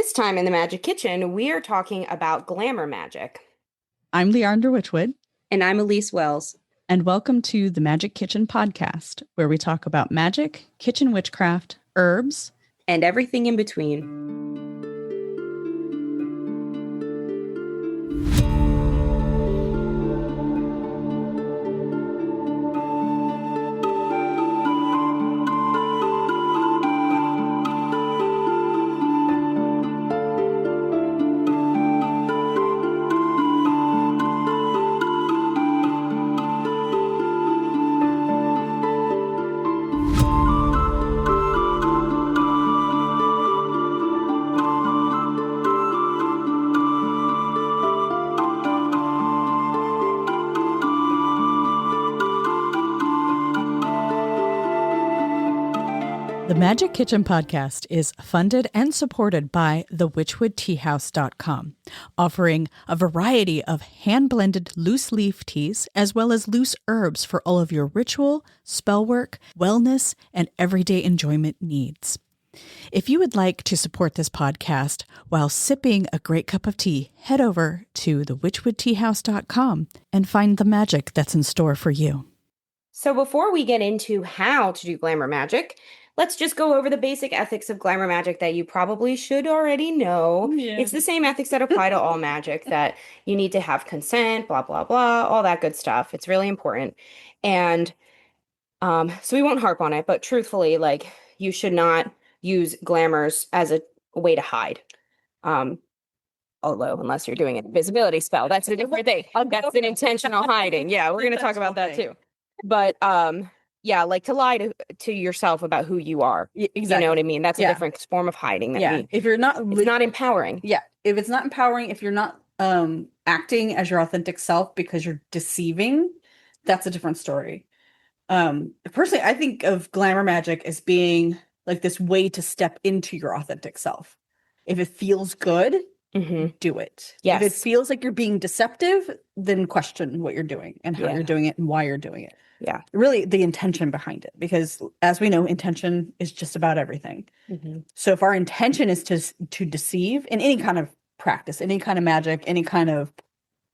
This time in the Magick Kitchen, we are talking about glamour magic. I'm Leandra Witchwood. And I'm Elyse Wells. And welcome to the Magick Kitchen Podcast, where we talk about magic, kitchen witchcraft, herbs, and everything in between. The Magick Kitchen Podcast is funded and supported by thewitchwoodteahouse.com, offering a variety of hand-blended loose leaf teas as well as loose herbs for all of your ritual, spell work, wellness, and everyday enjoyment needs. If you would like to support this podcast while sipping a great cup of tea, head over to thewitchwoodteahouse.com and find the magic that's in store for you. So before we get into how to do glamour magic, let's just go over the basic ethics of glamour magic that you probably should already know. Yeah. It's the same ethics that apply to all magic, that you need to have consent, blah, blah, blah, all that good stuff. It's really important. And so we won't harp on it, but truthfully, like, you should not use glamours as a way to hide. Although, unless you're doing an invisibility spell, that's a different thing. That's an intentional hiding. Yeah, we're going to talk about that too. But yeah, like to lie to yourself about who you are. Exactly. You know what I mean? That's a different form of hiding. If you're not, it's not empowering. Yeah. If it's not empowering, if you're not acting as your authentic self because you're deceiving, that's a different story. Personally, I think of glamour magic as being like this way to step into your authentic self. If it feels good, do it. Yes. If it feels like you're being deceptive, then question what you're doing and how you're doing it and why you're doing it. Yeah. Really the intention behind it, because as we know, intention is just about everything. So if our intention is to deceive in any kind of practice, any kind of magic, any kind of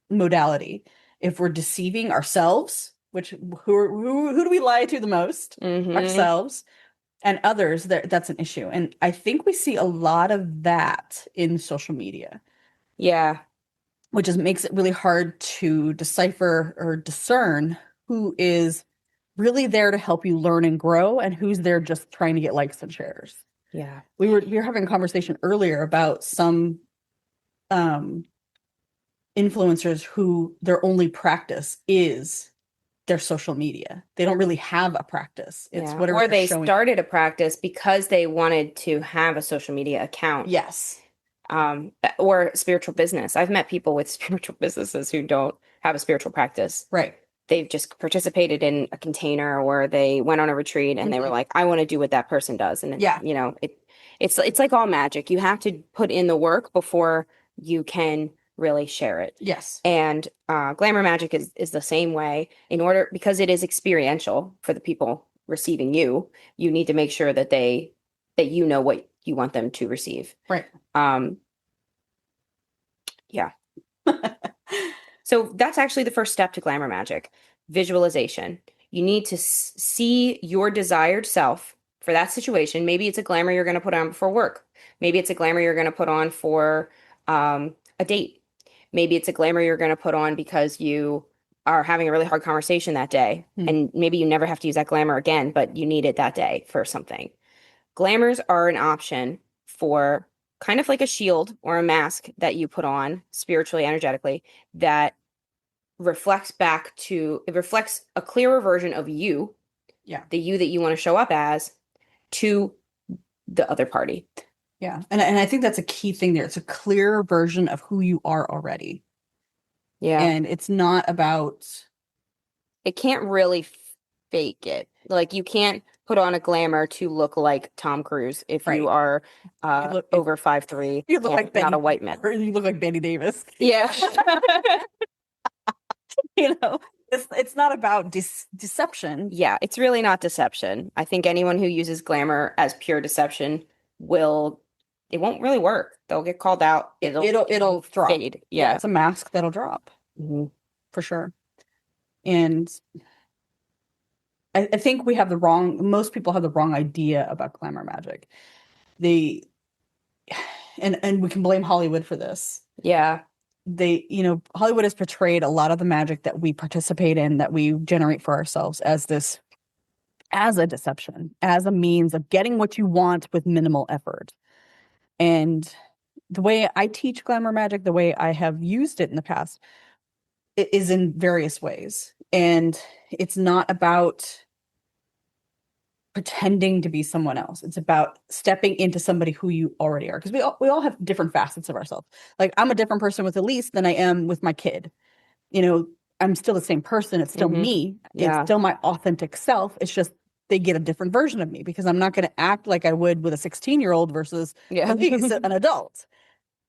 modality, if we're deceiving ourselves, which who do we lie to the most? Ourselves and others, that's an issue. And I think we see a lot of that in social media. Yeah. Which makes it really hard to decipher or discern who is really there to help you learn and grow and who's there just trying to get likes and shares. Yeah. We were having a conversation earlier about some influencers who their only practice is their social media. They don't really have a practice. It's whatever. Or they started a practice because they wanted to have a social media account. Yes. Or spiritual business. I've met people with spiritual businesses who don't have a spiritual practice. Right. They've just participated in a container, or they went on a retreat and they were like, I want to do what that person does. And you know, it's like all magic. You have to put in the work before you can really share it. Yes. And glamour magic is the same way. Because it is experiential for the people receiving you need to make sure that you know what you want them to receive. Right. Yeah. So that's actually the first step to glamour magic: visualization. You need to see your desired self for that situation. Maybe it's a glamour you're going to put on for work. Maybe it's a glamour you're going to put on for a date. Maybe it's a glamour you're going to put on because you are having a really hard conversation that day. And maybe you never have to use that glamour again, but you need it that day for something. Glamours are an option for kind of like a shield or a mask that you put on spiritually, energetically, that reflects a clearer version of you, the you that you want to show up as, to the other party. Yeah. And I think that's a key thing there. It's a clearer version of who you are already. Yeah. And it's not about... It can't really fake it. Like, you can't put on a glamour to look like Tom Cruise if you are over 5'3". You look like not a white man. Or you look like Bette Davis. Yeah. You know, it's not about deception. Yeah, it's really not deception. I think anyone who uses glamour as pure deception will it won't really work. They'll get called out. It'll drop. Fade. Yeah, Yeah. it's a mask that'll drop for sure. And I think most people have the wrong idea about glamour magic. And we can blame Hollywood for this. Yeah. Hollywood has portrayed a lot of the magic that we participate in, that we generate for ourselves, as a deception, as a means of getting what you want with minimal effort. And the way I teach glamour magic, the way I have used it in the past, it is in various ways. And it's not about pretending to be someone else. It's about stepping into somebody who you already are. Because we all have different facets of ourselves. Like, I'm a different person with Elyse than I am with my kid. I'm still the same person. It's still me. Yeah. It's still my authentic self. It's just they get a different version of me, because I'm not going to act like I would with a 16-year-old versus Elyse, an adult.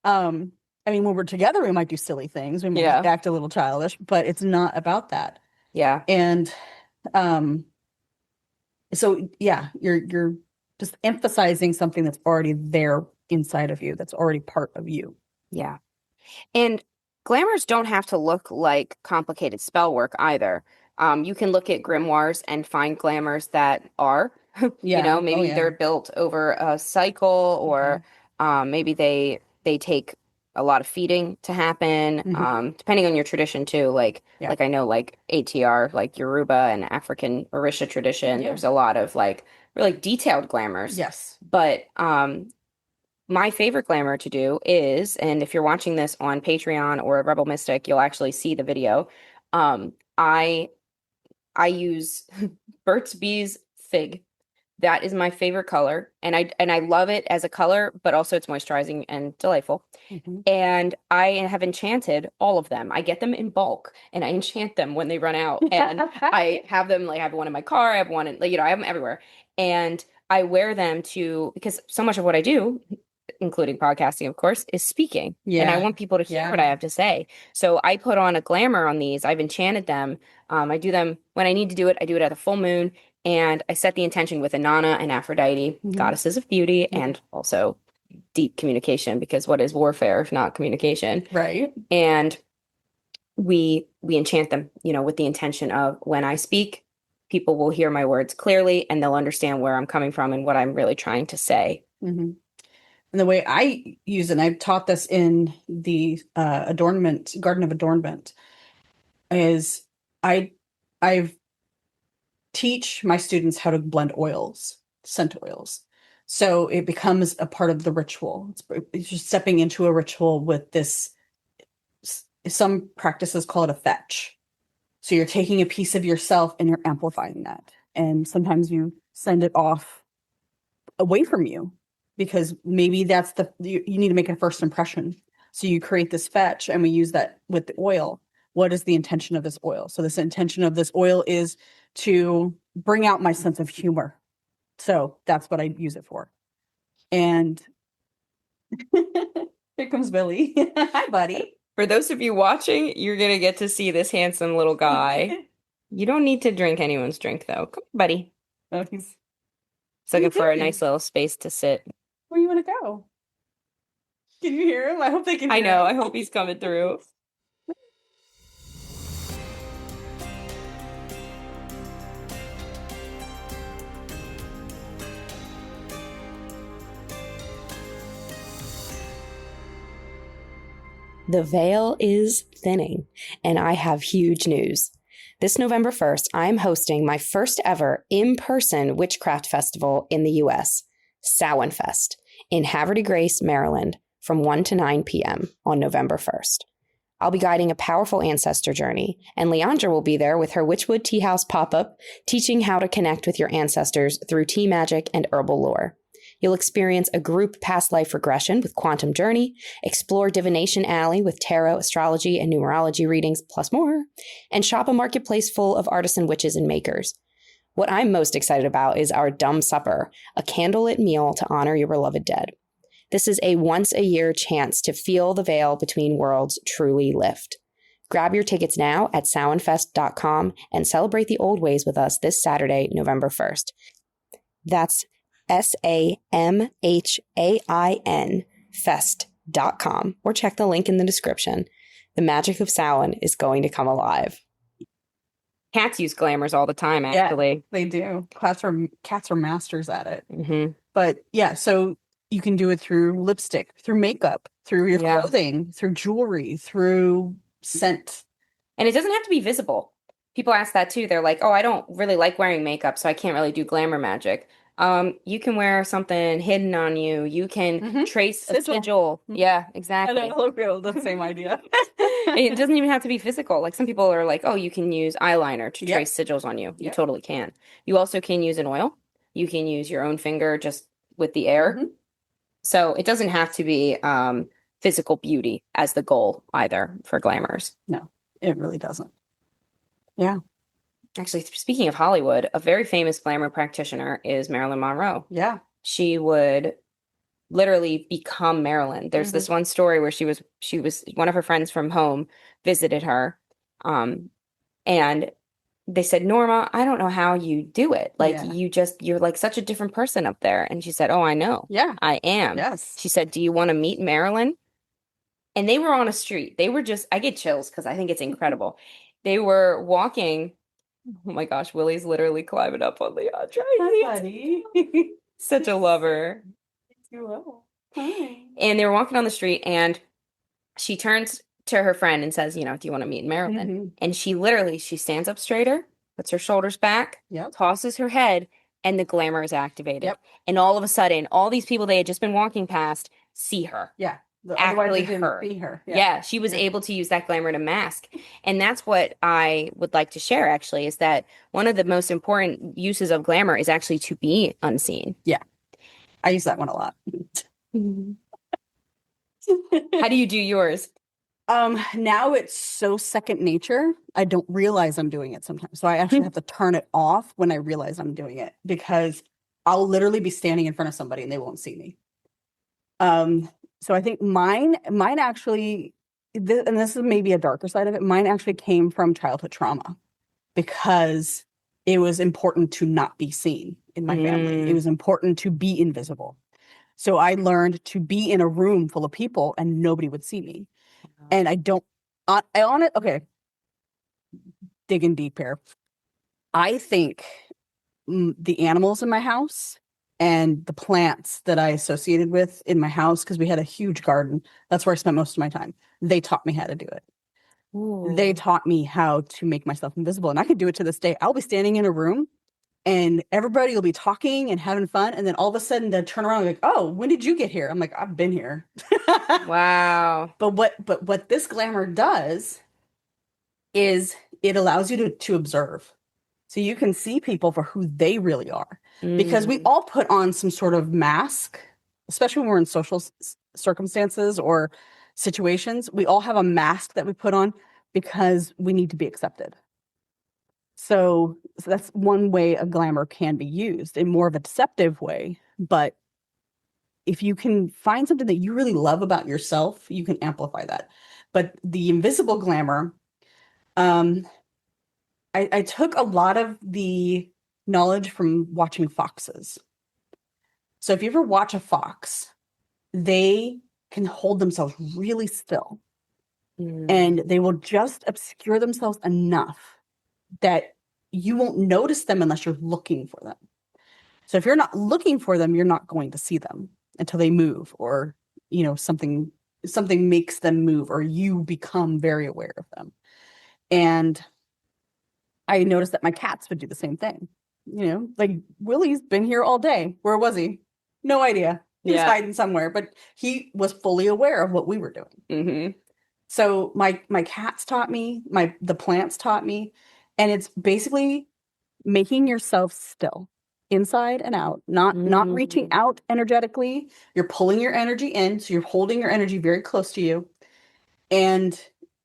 When we're together, we might do silly things. We might act a little childish, but it's not about that. Yeah. And so you're just emphasizing something that's already there inside of you, that's already part of you. Yeah. And glamours don't have to look like complicated spell work either. You can look at grimoires and find glamours that are, maybe they're built over a cycle, or maybe they take a lot of feeding to happen, depending on your tradition too. Like I know, like ATR, like Yoruba and African Orisha tradition, there's a lot of like really detailed glamours. Yes. But my favorite glamour to do is, and if you're watching this on Patreon or Rebel Mystic, you'll actually see the video. I use Burt's Bees Fig. That is my favorite color, and I love it as a color, but also it's moisturizing and delightful. And I have enchanted all of them. I get them in bulk, and I enchant them when they run out. And I have them, like, I have one in my car, I have one in, I have them everywhere. And I wear them because so much of what I do, including podcasting, of course, is speaking. And I want people to hear what I have to say. So I put on a glamour on these. I've enchanted them. I do them when I need to do it. I do it at the full moon. And I set the intention with Inanna and Aphrodite, goddesses of beauty, and also deep communication, because what is warfare if not communication? Right. And we enchant them, with the intention of, when I speak, people will hear my words clearly, and they'll understand where I'm coming from and what I'm really trying to say. And the way I use it, and I've taught this in the Garden of Adornment, is I've teach my students how to blend oils, scent oils. So it becomes a part of the ritual. It's just stepping into a ritual with this. Some practices call it a fetch. So you're taking a piece of yourself and you're amplifying that. And sometimes you send it off away from you, because maybe that's you need to make a first impression. So you create this fetch, and we use that with the oil. What is the intention of this oil? So this intention of this oil is to bring out my sense of humor. So that's what I use it for. And here comes Billy. Hi, buddy. For those of you watching, you're going to get to see this handsome little guy. You don't need to drink anyone's drink, though. Come on, buddy. Oh, he's looking for a nice little space to sit. Where you want to go? Can you hear him? I hope they can hear him. I know. I hope he's coming through. The veil is thinning, and I have huge news. This November 1st, I'm hosting my first ever in-person Witchcraft festival in the U.S., Samhain Fest, in Havre de Grace, Maryland, from 1 to 9 p.m. on November 1st. I'll be guiding a powerful ancestor journey, and Leandra will be there with her Witchwood Tea House pop-up, teaching how to connect with your ancestors through tea magic and herbal lore. You'll experience a group past life regression with Quantum Journey, explore Divination Alley with tarot, astrology, and numerology readings, plus more, and shop a marketplace full of artisan witches and makers. What I'm most excited about is our Dumb Supper, a candlelit meal to honor your beloved dead. This is a once-a-year chance to feel the veil between worlds truly lift. Grab your tickets now at samhainfest.com and celebrate the old ways with us this Saturday, November 1st. That's SAMHAIN fest.com, or check the link in the description. The magic of Samhain is going to come alive. Cats use glamours all the time, actually. Yeah, they do. Cats are masters at it. Mm-hmm. But yeah, so you can do it through lipstick, through makeup, through your clothing, through jewelry, through scent. And it doesn't have to be visible. People ask that too. They're like, oh, I don't really like wearing makeup, so I can't really do glamour magic. You can wear something hidden on you. You can trace a sigil. Yeah, exactly. I know, the same idea. It doesn't even have to be physical. Like some people are like, oh, you can use eyeliner to trace sigils on you. You totally can. You also can use an oil. You can use your own finger just with the air. So it doesn't have to be physical beauty as the goal either for glamours. No, it really doesn't. Yeah. Actually, speaking of Hollywood, a very famous glamour practitioner is Marilyn Monroe. Yeah. She would literally become Marilyn. There's this one story where she was one of her friends from home visited her, and they said, Norma, I don't know how you do it. Like you're like such a different person up there. And she said, oh, I know. Yeah, I am. Yes. She said, do you want to meet Marilyn? And they were on a street. They were just, I get chills because I think it's incredible. They were walking. Oh my gosh, Willie's literally climbing up on Leandra. Hi, buddy. Such a lover. Hi. And they were walking on the street, and she turns to her friend and says, do you want to meet Marilyn? And she stands up straighter, puts her shoulders back, tosses her head, and the glamour is activated. And all of a sudden, all these people they had just been walking past see her. Yeah. Actually her. Yeah, she was able to use that glamour to mask. And that's what I would like to share, actually, is that one of the most important uses of glamour is actually to be unseen. Yeah. I use that one a lot. How do you do yours? Now it's so second nature. I don't realize I'm doing it sometimes. So I actually have to turn it off when I realize I'm doing it, because I'll literally be standing in front of somebody and they won't see me. So I think mine actually, and this is maybe a darker side of it, mine actually came from childhood trauma, because it was important to not be seen in my family. It was important to be invisible. So I learned to be in a room full of people and nobody would see me. And okay, digging deep here. I think the animals in my house and the plants that I associated with in my house, because we had a huge garden, that's where I spent most of my time. They taught me how to do it. Ooh. They taught me how to make myself invisible. And I can do it to this day. I'll be standing in a room and everybody will be talking and having fun. And then all of a sudden they'll turn around and like, oh, when did you get here? I'm like, I've been here. Wow. But what this glamour does is it allows you to observe. So you can see people for who they really are. Because we all put on some sort of mask, especially when we're in social circumstances or situations. We all have a mask that we put on because we need to be accepted. So that's one way a glamour can be used, in more of a deceptive way. But if you can find something that you really love about yourself, you can amplify that. But the invisible glamour, I took a lot of the knowledge from watching foxes. So if you ever watch a fox, they can hold themselves really still. And they will just obscure themselves enough that you won't notice them unless you're looking for them. So if you're not looking for them, you're not going to see them until they move, or something makes them move, or you become very aware of them. And I noticed that my cats would do the same thing. Like Willie's been here all day. Where was he? No idea. He was hiding somewhere, but he was fully aware of what we were doing. So my cats taught me, the plants taught me, and it's basically making yourself still, inside and out, not reaching out energetically. You're pulling your energy in, so you're holding your energy very close to you, and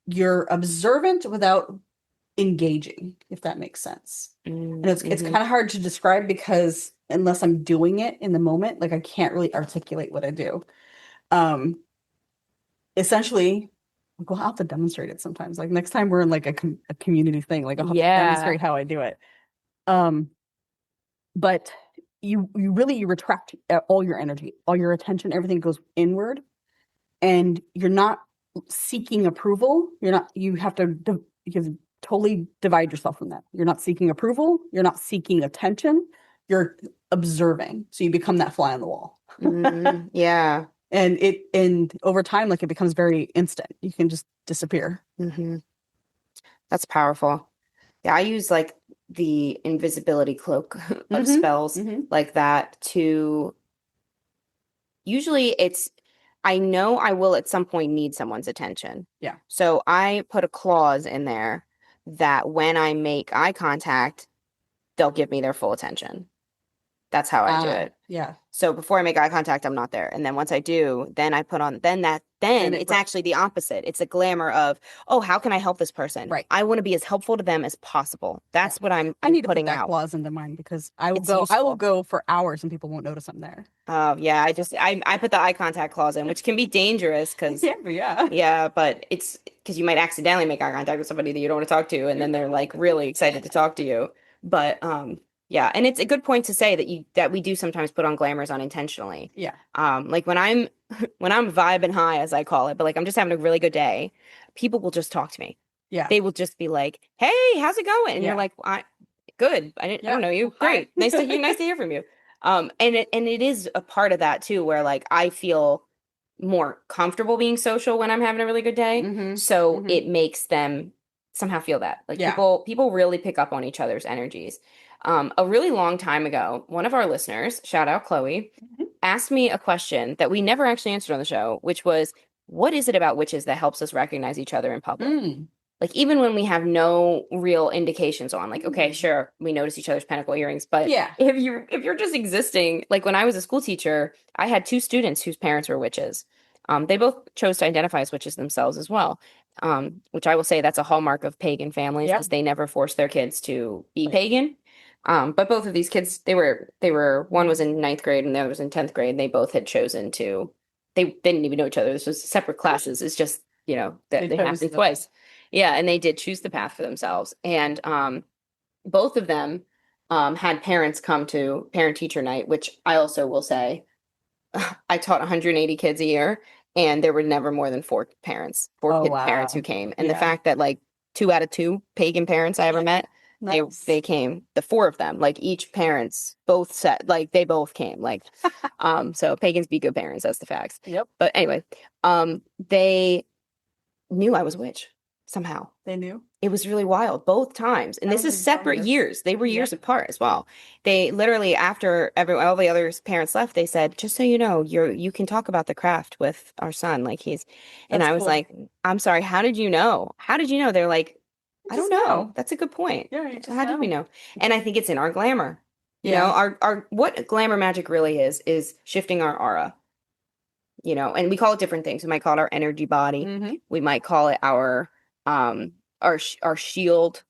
you're observant without engaging, if that makes sense. And it's kind of hard to describe, because unless I'm doing it in the moment, like I can't really articulate what I do. Essentially, we'll have to demonstrate it sometimes. Like next time we're in like a community thing, like I'll have to demonstrate how I do it. But you retract all your energy, all your attention, everything goes inward, and you're not seeking approval. You have to totally divide yourself from that. You're not seeking approval. You're not seeking attention. You're observing. So you become that fly on the wall. Yeah. And over time, like, it becomes very instant. You can just disappear. That's powerful. Yeah, I use like the invisibility cloak of spells like that to usually I know I will at some point need someone's attention. Yeah. So I put a clause in there that when I make eye contact, they'll give me their full attention. That's how I do it. Yeah. So before I make eye contact, I'm not there. And then once I do, then I put on, then it's actually the opposite. It's a glamour of, oh, how can I help this person? Right. I want to be as helpful to them as possible. That's what I need to put that clause into mine, because I will go for hours and people won't notice I'm there. Oh, yeah. I put the eye contact clause in, which can be dangerous because yeah, but it's because you might accidentally make eye contact with somebody that you don't want to talk to, and then they're like really excited to talk to you. But yeah, and it's a good point to say that we do sometimes put on glamours unintentionally. Yeah. Like when I'm vibing high, as I call it, but like I'm just having a really good day, people will just talk to me. Yeah. They will just be like, "Hey, how's it going?" And you're like, "Good. I don't know you. Great. Nice to hear from you." And it is a part of that too, where like I feel more comfortable being social when I'm having a really good day. So it makes them somehow feel that. Like people really pick up on each other's energies. A really long time ago, one of our listeners, shout out Chloe, asked me a question that we never actually answered on the show, which was, what is it about witches that helps us recognize each other in public? Like, even when we have no real indications on, like, okay, sure, we notice each other's pentacle earrings, but if you're just existing, like when I was a school teacher, I had 2 students whose parents were witches. They both chose to identify as witches themselves as well, which I will say that's a hallmark of pagan families, because they never force their kids to be pagan. But both of these kids, they were one was in 9th grade and the other was in 10th grade. And they both had chosen they didn't even know each other. This was separate classes. It's just, that they happened twice. Yeah. And they did choose the path for themselves. And, both of them, had parents come to parent teacher night, which I also will say, I taught 180 kids a year, and there were never more than 4 parents who came. And the fact that like 2 out of 2 pagan parents I ever met, they came, the 4 of them, like each parents both said, like they both came, like, so pagans be good parents. That's the facts. Yep. But anyway, they knew I was a witch somehow. They knew. It was really wild both times. And this is separate years. They were years apart as well. They literally, after all the other parents left, they said, just so you know, you can talk about the craft with our son. Like and I was like, I'm sorry, how did you know? How did you know? They're like, I don't know. That's a good point. Yeah. How did we know? And I think it's in our glamour. You know, our what glamour magic really is shifting our aura. And we call it different things. We might call it our energy body. We might call it our shield,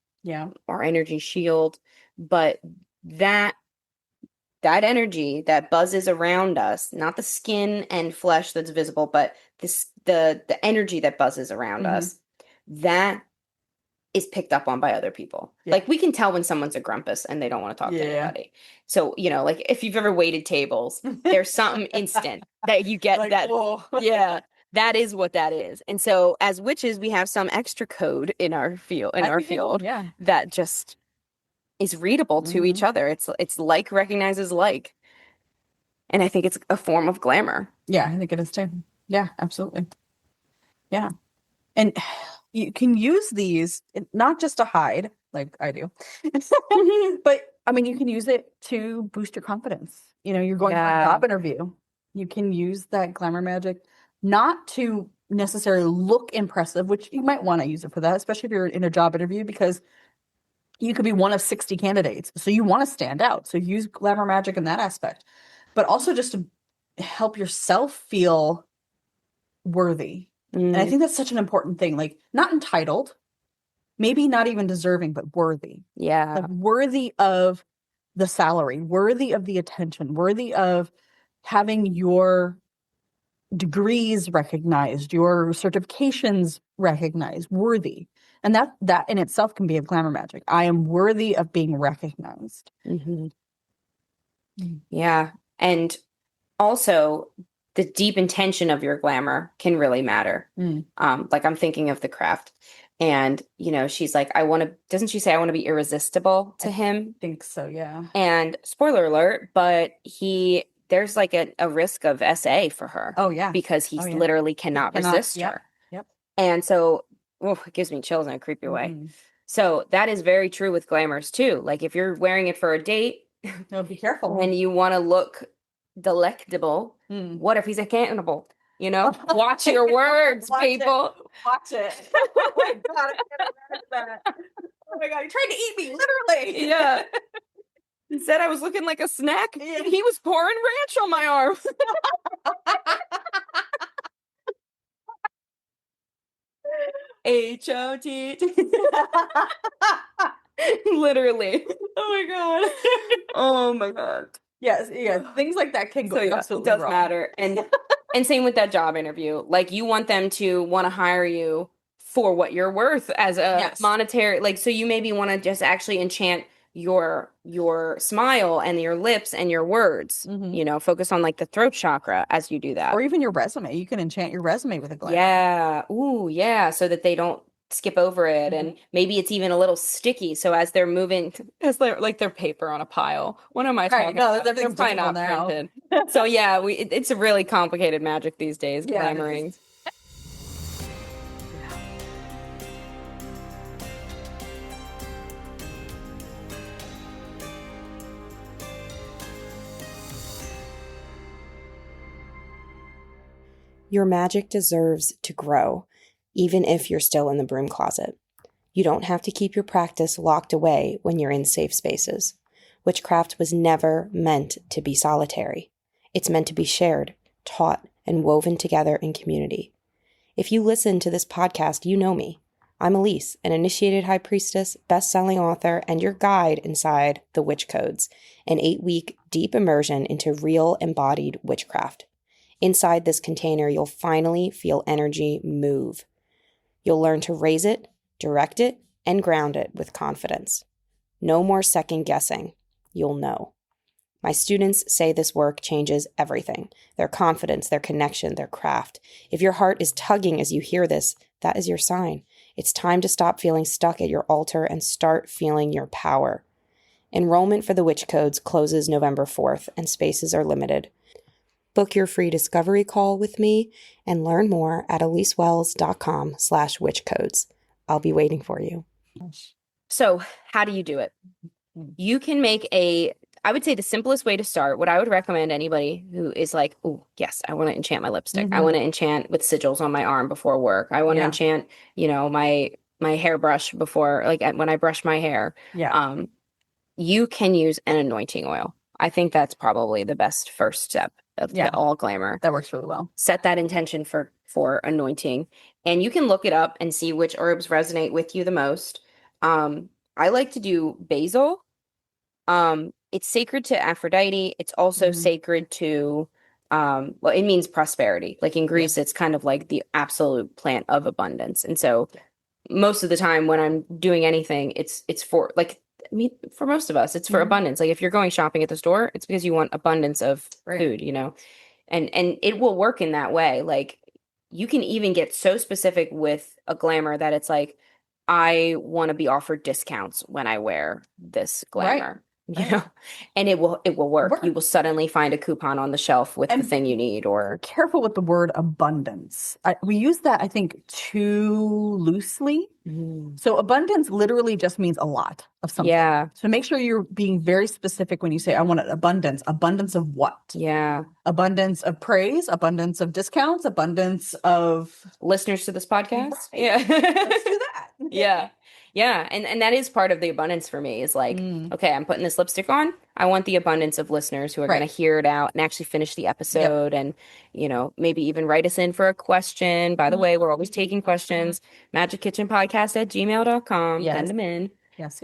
our energy shield, but that energy that buzzes around us, not the skin and flesh that's visible, but the energy that buzzes around us, that is picked up on by other people. Like, we can tell when someone's a grumpus and they don't want to talk to anybody. So, like if you've ever waited tables, there's something instant that you get, like, that, that is what that is. And so as witches, we have some extra code in our field, that just is readable to each other. It's like recognizes like. And I think it's a form of glamour. Yeah, I think it is too. Yeah, absolutely. Yeah. And you can use these not just to hide, like I do, but I mean, you can use it to boost your confidence. You're going for a job interview. You can use that glamour magic not to necessarily look impressive, which you might want to use it for that, especially if you're in a job interview, because you could be one of 60 candidates. So you want to stand out. So use glamour magic in that aspect, but also just to help yourself feel worthy. And I think that's such an important thing, like not entitled, maybe not even deserving, but worthy. Yeah. Like worthy of the salary, worthy of the attention, worthy of having your degrees recognized, your certifications recognized, worthy. And that in itself can be a glamour magic. I am worthy of being recognized. Yeah. And also, the deep intention of your glamour can really matter. Like I'm thinking of the craft. And, she's like, doesn't she say, I want to be irresistible to him? I think so, yeah. And spoiler alert, but there's like a risk of SA for her. Oh, yeah. Because he literally cannot resist her. Yep. And so, it gives me chills in a creepy way. So that is very true with glamours too. Like if you're wearing it for a date, no, be careful. and you want to look delectable, what if he's a cannibal? Watch your words, people. Watch it. Oh my God, I can't imagine that. Oh my God, he tried to eat me, literally. Yeah. He said I was looking like a snack. Yeah. He was pouring ranch on my arm. HOT. Literally. Oh my God. Oh my God. Yes, things like that can go absolutely it does wrong. matter. And same with that job interview. Like you want them to want to hire you for what you're worth as a monetary, like, so you maybe want to just actually enchant your smile and your lips and your words, focus on like the throat chakra as you do that. Or even your resume. You can enchant your resume with a glamour. Yeah. Ooh, yeah. So that they don't skip over it. And maybe it's even a little sticky. So as they're moving, as they're like their paper on a pile. What am I talking about? They're probably not printed. So yeah, it's a really complicated magic these days, glamoring. Your magic deserves to grow, even if you're still in the broom closet. You don't have to keep your practice locked away when you're in safe spaces. Witchcraft was never meant to be solitary. It's meant to be shared, taught, and woven together in community. If you listen to this podcast, you know me. I'm Elyse, an initiated high priestess, best-selling author, and your guide inside the Witch Codes, an 8-week deep immersion into real embodied witchcraft. Inside this container, you'll finally feel energy move. You'll learn to raise it, direct it, and ground it with confidence. No more second guessing. You'll know. My students say this work changes everything. Their confidence, their connection, their craft. If your heart is tugging as you hear this, that is your sign. It's time to stop feeling stuck at your altar and start feeling your power. Enrollment for the Witch Codes closes November 4th, and spaces are limited. Book your free discovery call with me and learn more at elisewells.com/witchcodes. I'll be waiting for you. So how do you do it? You can make I would say the simplest way to start, what I would recommend anybody who is like, oh, yes, I want to enchant my lipstick. I want to enchant with sigils on my arm before work. I want to enchant, my hairbrush before, like when I brush my hair. Yeah. You can use an anointing oil. I think that's probably the best first step of all glamour. That works really well. Set that intention for anointing, and you can look it up and see which herbs resonate with you the most. I like to do basil. It's sacred to Aphrodite. It's also sacred to, it means prosperity. Like in Greece, it's kind of like the absolute plant of abundance. And so most of the time when I'm doing anything, it's for like, for most of us, it's for abundance. Like if you're going shopping at the store, it's because you want abundance of food, and it will work in that way. Like you can even get so specific with a glamour that it's like, I want to be offered discounts when I wear this glamour. And it will work. You will suddenly find a coupon on the shelf with the thing you need. Or careful with the word abundance. We use that, I think, too loosely. So abundance literally just means a lot of something. Yeah. So make sure you're being very specific when you say, I want an abundance. Abundance of what? Yeah. Abundance of praise, abundance of discounts, abundance of listeners to this podcast. Right. Yeah. Let's do that. Yeah. Yeah. And that is part of the abundance for me is like, okay, I'm putting this lipstick on. I want the abundance of listeners who are going to hear it out and actually finish the episode and, maybe even write us in for a question. By the way, we're always taking questions. Magick Kitchen Podcast at gmail.com. Send them in. Yes.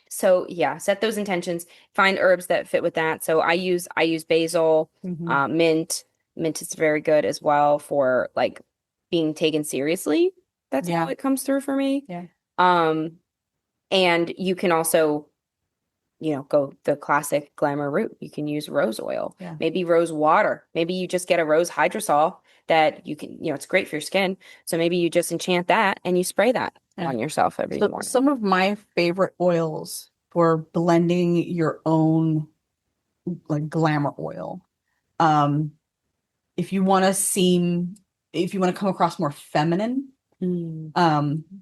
So yeah, set those intentions, find herbs that fit with that. So I use basil, mint. Mint is very good as well for like being taken seriously. That's how it comes through for me. Yeah. And you can also go the classic glamour route. You can use rose oil, Yeah. maybe rose water. Maybe you just get a rose hydrosol that you can, it's great for your skin. So maybe you just enchant that and you spray that on yourself every morning. Some of my favorite oils for blending your own like glamour oil. If you want to come across more feminine,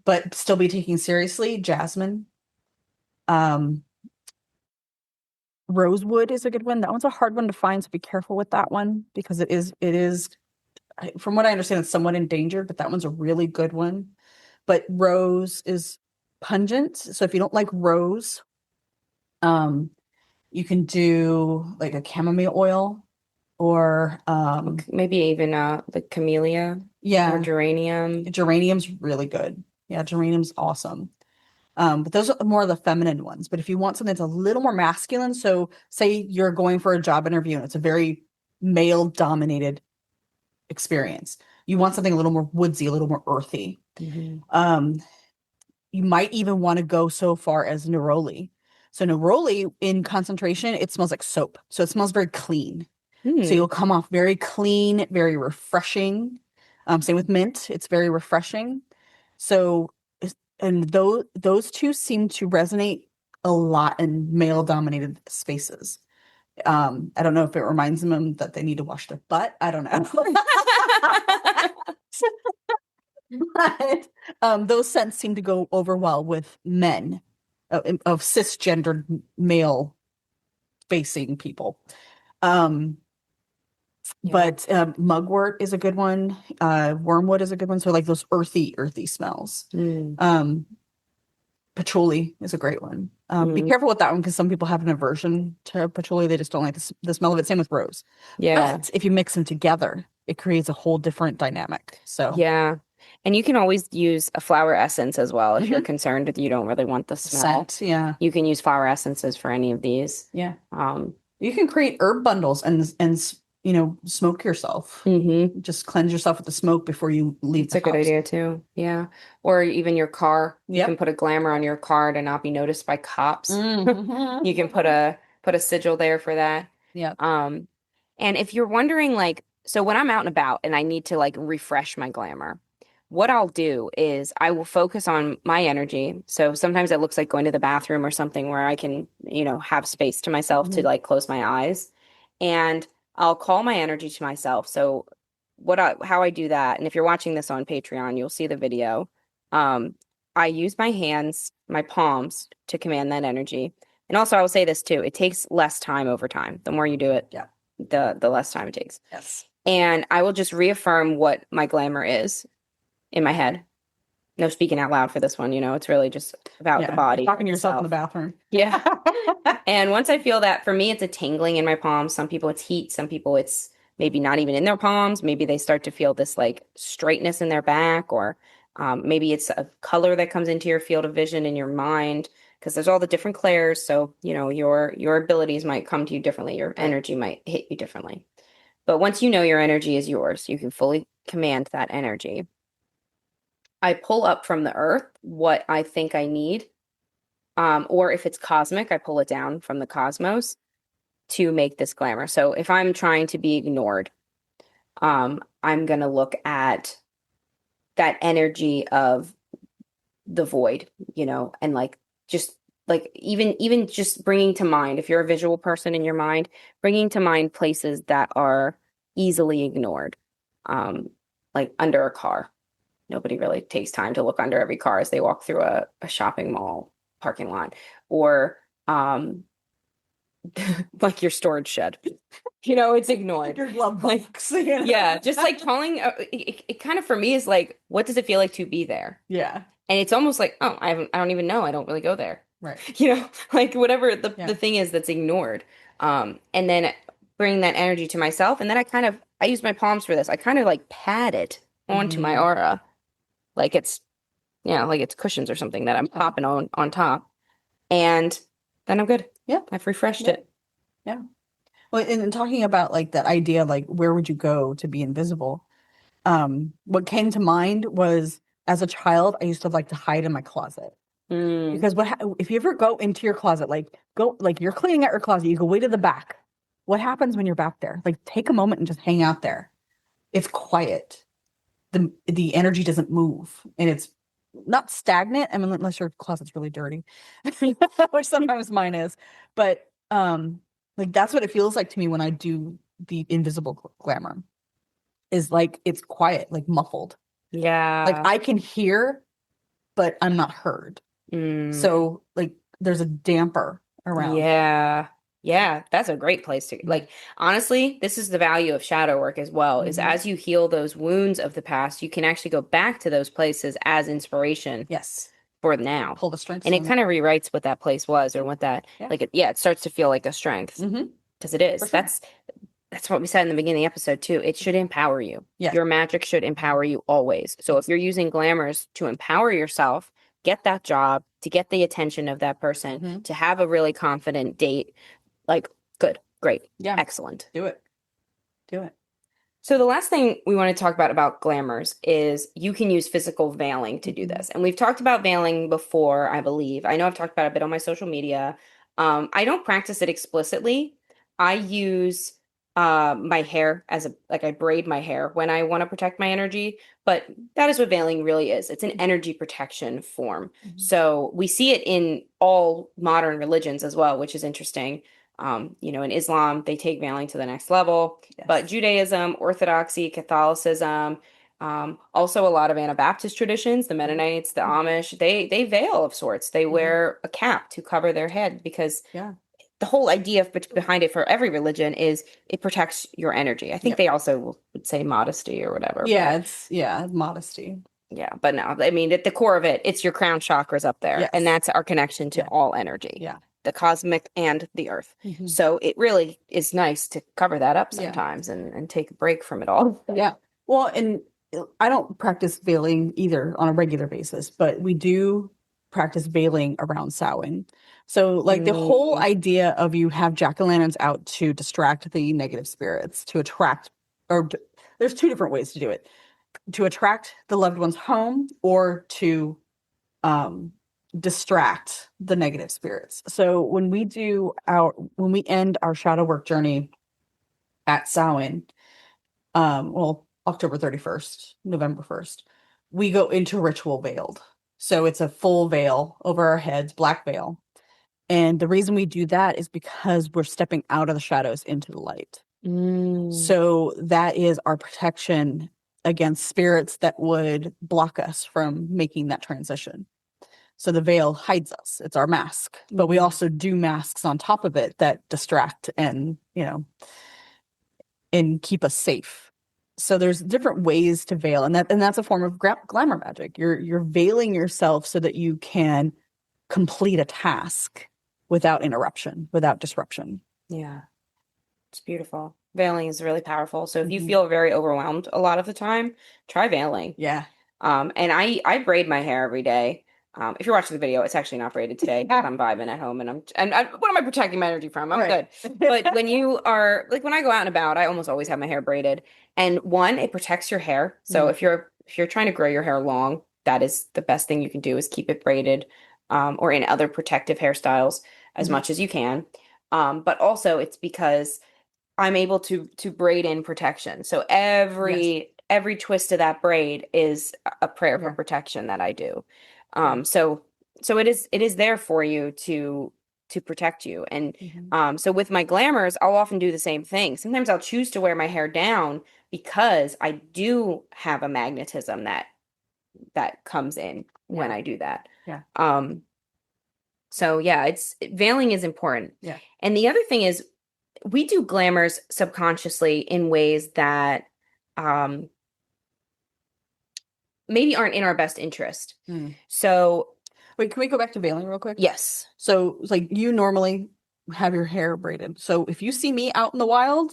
but still be taken seriously, jasmine. Rosewood is a good one. That one's a hard one to find, so be careful with that one because it is, from what I understand, it's somewhat endangered, but that one's a really good one. But rose is pungent, so if you don't like rose, you can do like a chamomile oil or maybe even the camellia, or geranium. Geranium's really good. Yeah, geranium's awesome. But those are more of the feminine ones. But if you want something that's a little more masculine, so say you're going for a job interview and it's a very male dominated experience, you want something a little more woodsy, a little more earthy. You might even want to go so far as neroli. So neroli in concentration, it smells like soap. So it smells very clean. So you'll come off very clean, very refreshing. Same with mint. It's very refreshing. So, and those two seem to resonate a lot in male dominated spaces. I don't know if it reminds them that they need to wash their butt. I don't know. But those scents seem to go over well with men of cisgendered male facing people. But mugwort is a good one. Wormwood is a good one. So like those earthy smells. Patchouli is a great one. Be careful with that one because some people have an aversion to patchouli. They just don't like the smell of it. Same with rose. Yeah. But if you mix them together, it creates a whole different dynamic. So yeah. And you can always use a flower essence as well if you're concerned that you don't really want the smell. Scent, yeah. You can use flower essences for any of these. Yeah. You can create herb bundles and smoke yourself. Just cleanse yourself with the smoke before you leave It's a good idea too. Yeah. Or even your car. You can put a glamour on your car to not be noticed by cops. You can put a sigil there for that. Yeah. And if you're wondering, like, so when I'm out and about and I need to like refresh my glamour, what I'll do is I will focus on my energy. So sometimes it looks like going to the bathroom or something where I can, have space to myself to like close my eyes. And I'll call my energy to myself. So how I do that, and if you're watching this on Patreon, you'll see the video. I use my hands, my palms to command that energy. And also I will say this too, it takes less time over time. The more you do it, the less time it takes. Yes. And I will just reaffirm what my glamour is in my head. No speaking out loud for this one, it's really just about the body. Talking to yourself in the bathroom. Yeah. And once I feel that, for me, it's a tingling in my palms. Some people it's heat. Some people it's maybe not even in their palms. Maybe they start to feel this like straightness in their back, or maybe it's a color that comes into your field of vision in your mind, because there's all the different clairs. So, your abilities might come to you differently. Your energy might hit you differently. But once you know your energy is yours, you can fully command that energy. I pull up from the earth what I think I need. Or if it's cosmic, I pull it down from the cosmos to make this glamour. So if I'm trying to be ignored, I'm going to look at that energy of the void, and like, just like, even just bringing to mind, if you're a visual person in your mind, bringing to mind places that are easily ignored, like under a car. Nobody really takes time to look under every car as they walk through a shopping mall parking lot, or like your storage shed. It's ignored. Your glove box. Yeah, just like calling. It kind of, for me, is like, what does it feel like to be there? Yeah. And it's almost like, oh, I don't even know. I don't really go there. Right. Like whatever the thing is that's ignored. And then bring that energy to myself, and then I use my palms for this. I kind of like pat it onto my aura, like it's cushions or something that I'm popping on top, and then I'm good. Yeah, I've refreshed it. Yeah. Well, and talking about like that idea, like where would you go to be invisible? What came to mind was, as a child, I used to like to hide in my closet. Mm. Because if you ever go into your closet, like you're cleaning out your closet, you go way to the back. What happens when you're back there? Like take a moment and just hang out there. It's quiet. The energy doesn't move, and it's not stagnant. I mean, unless your closet's really dirty, which sometimes mine is. But like that's what it feels like to me when I do the invisible glamour. Is like it's quiet, like muffled. Like Yeah. I can hear, but I'm not heard. Mm. So like there's a damper around. Yeah. Yeah, that's a great place to like honestly, this is the value of shadow work as well, is Mhm. as you heal those wounds of the past, you can actually go back to those places as inspiration Yes. for now. Pull the strengths And it from it. kind of rewrites what that place was or what that Yeah. like it starts to feel like a strength. Mm-hmm. Because it is. For sure. That's what we said in the beginning of the episode too. It should empower you. Yeah. Your magic should empower you always. So if you're using glamours to empower yourself, get that job, to get the attention of that person, Mhm. to have a really confident date, like good, great, Yeah. excellent. Do it. Do it. So the last thing we want to talk about glamours is you can use physical veiling to do Mhm. this. And we've talked about veiling before, I believe. I know I've talked about it a bit on my social media. I don't practice it explicitly. I use my hair like I braid my hair when I want to protect my energy, but that is what veiling really is. It's an energy protection form. Mhm. So we see it in all modern religions as well, which is interesting. In Islam, they take veiling to the next level, but Yes. Judaism, Orthodoxy, Catholicism, also a lot of Anabaptist traditions, the Mennonites, the Amish, they veil of sorts. They wear a cap to cover their head because Yeah. the whole idea behind it for every religion is it protects your energy. I think Yep. they also would say modesty or whatever. Yeah, modesty. Yeah, but no, I mean, at the core of it, it's your crown chakras up there, Yes. and that's our connection to Yeah. all energy. Yeah. The cosmic and the earth. Mhm. So it really is nice to cover that up Yeah. sometimes and take a break from it all. Yeah. Well, and I don't practice veiling either on a regular basis, but we do practice veiling around Samhain. So, like the whole idea of you have jack-o'-lanterns out to distract the negative spirits, to attract, there's two different ways to do it: to attract the loved ones home, or to distract the negative spirits. So, when we end our shadow work journey at Samhain, October 31st, November 1st, we go into ritual veiled. So it's a full veil over our heads, black veil. And the reason we do that is because we're stepping out of the shadows into the light. So that is our protection against spirits that would block us from making that transition. So the veil hides us. It's our mask. But we also do masks on top of it that distract and keep us safe. So there's different ways to veil, and that's a form of glamour magic. You're veiling yourself so that you can complete a task without interruption, without disruption. Yeah, it's beautiful. Veiling is really powerful. So if you feel very overwhelmed a lot of the time, try veiling. Yeah. And I braid my hair every day. If you're watching the video, it's actually not braided today. I'm vibing at home, and what am I protecting my energy from? I'm Right. good. But when you are like when I go out and about, I almost always have my hair braided. And one, it protects your hair. So if you're trying to grow your hair long, that is the best thing you can do is keep it braided, or in other protective hairstyles as much as you can. But also it's because I'm able to braid in protection. So every twist of that braid is a prayer for protection that I do. So it is there for you to protect you. And so with my glamours, I'll often do the same thing. Sometimes I'll choose to wear my hair down because I do have a magnetism that comes in when I do that. Yeah. So yeah, veiling is important. Yeah. And the other thing is we do glamours subconsciously in ways that maybe aren't in our best interest. So wait, can we go back to veiling real quick? Yes. So like you normally have your hair braided. So if you see me out in the wild,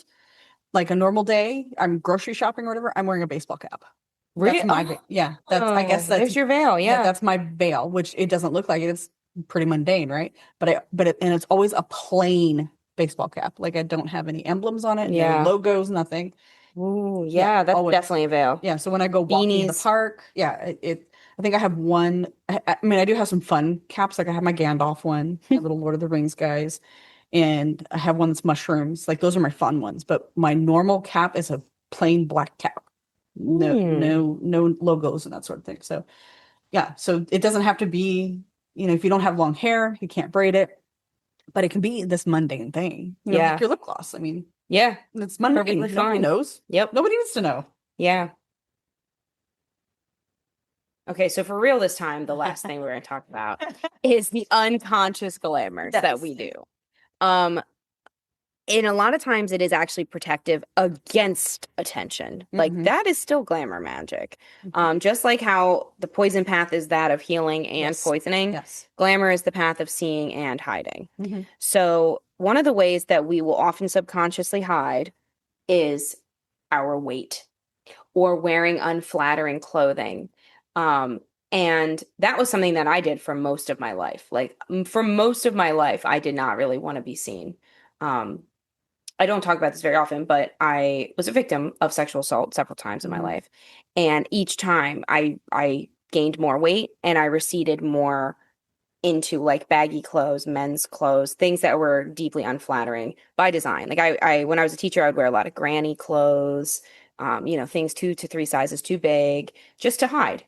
like a normal day, I'm grocery shopping or whatever, I'm wearing a baseball cap. Really? That's my I guess there's your veil. Yeah. that's my veil, which it doesn't look like it. It's pretty mundane, right? And it's always a plain baseball cap. Like I don't have any emblems on it, no logos, nothing. Ooh, yeah, that's always. definitely a veil. Yeah. So when I go walking in the Beanies. park, I think I have one. I mean, I do have some fun caps. Like I have my Gandalf one, my little Lord of the Rings guys, and I have one that's mushrooms. Like those are my fun ones. But my normal cap is a plain black cap. No, Mm. no logos and that sort of thing. So yeah, so it doesn't have to be, if you don't have long hair, you can't braid it, but it can be this mundane thing, Yeah. like your lip gloss. I mean, Yeah. it's mundane. Perfectly Nobody fine. knows. Yep. Nobody needs to know. Yeah. Okay, so for real this time, the last thing we're going to talk about is the unconscious glamours that we do. And a lot of times it is actually protective against attention. Like that is still glamour magic. Just like how the poison path is that of healing and poisoning, Yes. glamour is the path of seeing and hiding. Mm-hmm. So one of the ways that we will often subconsciously hide is our weight or wearing unflattering clothing. And that was something that I did for most of my life. Like for most of my life, I did not really want to be seen. I don't talk about this very often, but I was a victim of sexual assault several times in my life. And each time I gained more weight and I receded more into like baggy clothes, men's clothes, things that were deeply unflattering by design. Like I when I was a teacher, I would wear a lot of granny clothes, things 2 to 3 sizes too big just to hide.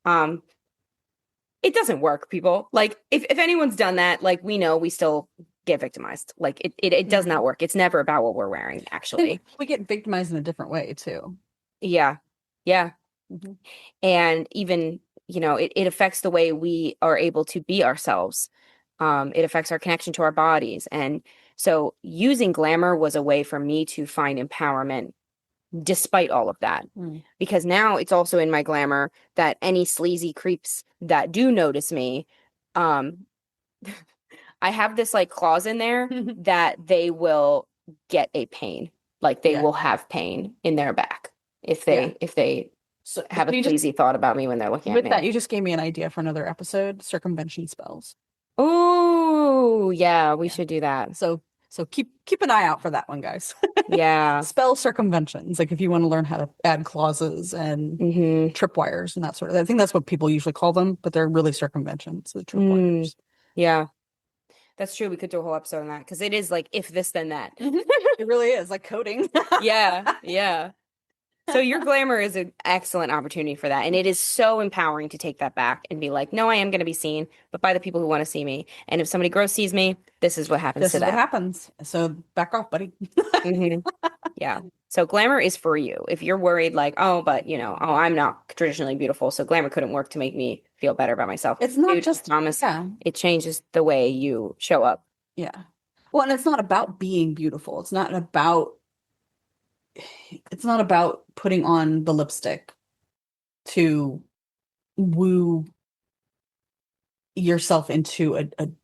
It doesn't work, people. Like if anyone's done that, like we know we still get victimized. Like it does not work. It's never about what we're wearing, actually. We get victimized in a different way too. Yeah. Yeah. Mm-hmm. And even, it affects the way we are able to be ourselves. It affects our connection to our bodies. And so using glamour was a way for me to find empowerment despite all of that. Because now it's also in my glamour that any sleazy creeps that do notice me, I have this like clause in there that they will get a pain. Like they will have pain in their back if they have a sleazy thought about me when they're looking at me. With that, you just gave me an idea for another episode, circumvention spells. Oh, yeah, we should do that. So keep an eye out for that one, guys. Yeah. Spell circumventions, like if you want to learn how to add clauses and tripwires and that sort of. I think that's what people usually call them, but they're really circumventions, the tripwires. Yeah. That's true. We could do a whole episode on that because it is like if this, then that. It really is like coding. Yeah. Yeah. So your glamour is an excellent opportunity for that. And it is so empowering to take that back and be like, no, I am going to be seen, but by the people who want to see me. And if somebody gross sees me, this is what happens to them. This is what happens. So back off, buddy. Yeah. So glamour is for you. If you're worried like, I'm not traditionally beautiful, so glamour couldn't work to make me feel better about myself. It's not just Thomas. Yeah. It changes the way you show up. Yeah. Well, and it's not about being beautiful. It's not about putting on the lipstick to woo yourself into an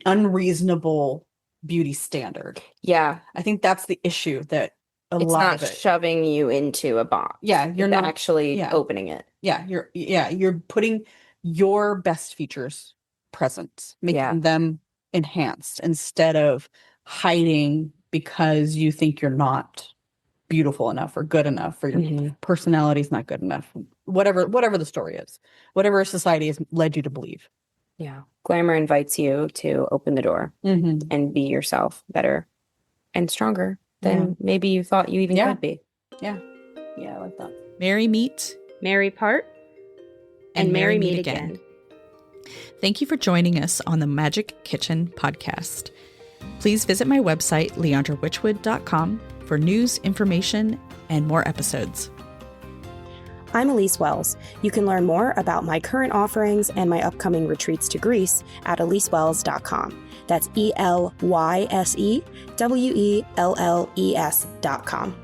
unreasonable beauty standard. Yeah. I think that's the issue that it's not shoving you into a box. Yeah, you're not actually opening it. Yeah, you're putting your best features present, making them enhanced instead of hiding because you think you're not beautiful enough or good enough or your personality is not good enough. Whatever the story is, whatever society has led you to believe. Yeah. Glamour invites you to open the door and be yourself better and stronger than maybe you thought you even could be. Yeah. Yeah, I like that. Merry meet. Merry part. And merry meet again. Thank you for joining us on the Magick Kitchen Podcast. Please visit my website, leandrawitchwood.com, for news, information, and more episodes. I'm Elyse Wells. You can learn more about my current offerings and my upcoming retreats to Greece at ElyseWells.com. That's ELYSEWELLES.com.